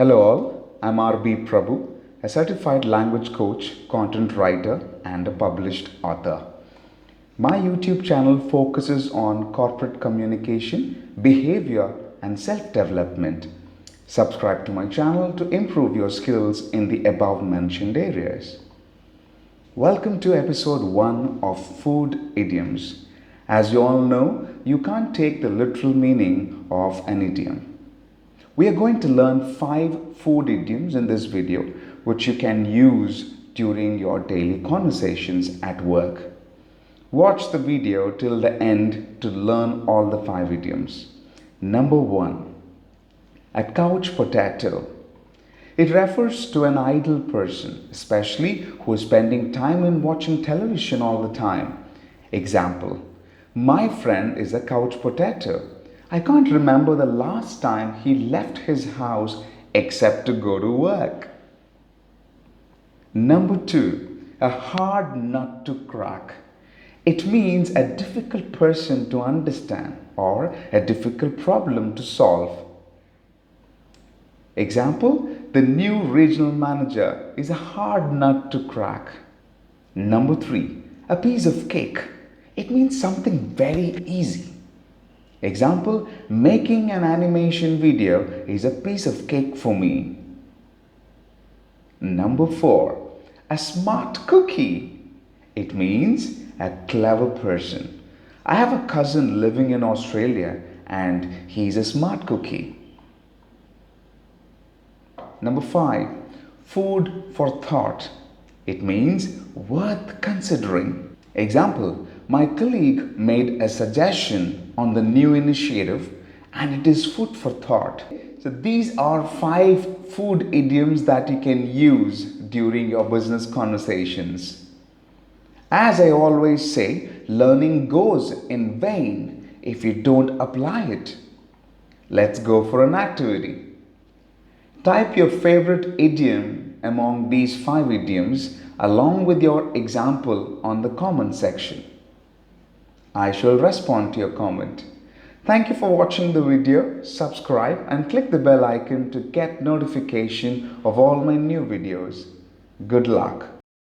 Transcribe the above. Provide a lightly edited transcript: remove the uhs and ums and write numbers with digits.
Hello all, I'm RB Prabhu, a certified language coach, content writer, and a published author. My YouTube channel focuses on corporate communication, behavior, and self development. Subscribe to my channel to improve your skills in the above mentioned areas. Welcome to episode 1 of Food Idioms. As you all know, you can't take the literal meaning of an idiom. We are going to learn 5 food idioms in this video, which you can use during your daily conversations at work. Watch the video till the end to learn all the 5 idioms. Number 1. A couch potato. It refers to an idle person, especially who is spending time in watching television all the time. Example: my friend is a couch potato. I can't remember the last time he left his house except to go to work. Number 2. A hard nut to crack. It means a difficult person to understand or a difficult problem to solve. Example: the new regional manager is a hard nut to crack. Number 3. A piece of cake. It means something very easy. Example: making an animation video is a piece of cake for me. Number 4. A smart cookie. It means a clever person. I have a cousin living in Australia and he's a smart cookie. Number 5. Food for thought. It means worth considering. Example: my colleague made a suggestion on the new initiative and it is food for thought. So these are 5 food idioms that you can use during your business conversations. As I always say, learning goes in vain if you don't apply it. Let's go for an activity. Type your favorite idiom among these 5 idioms along with your example on the comment section. I shall respond to your comment. Thank you for watching the video. Subscribe and click the bell icon to get notification of all my new videos. Good luck.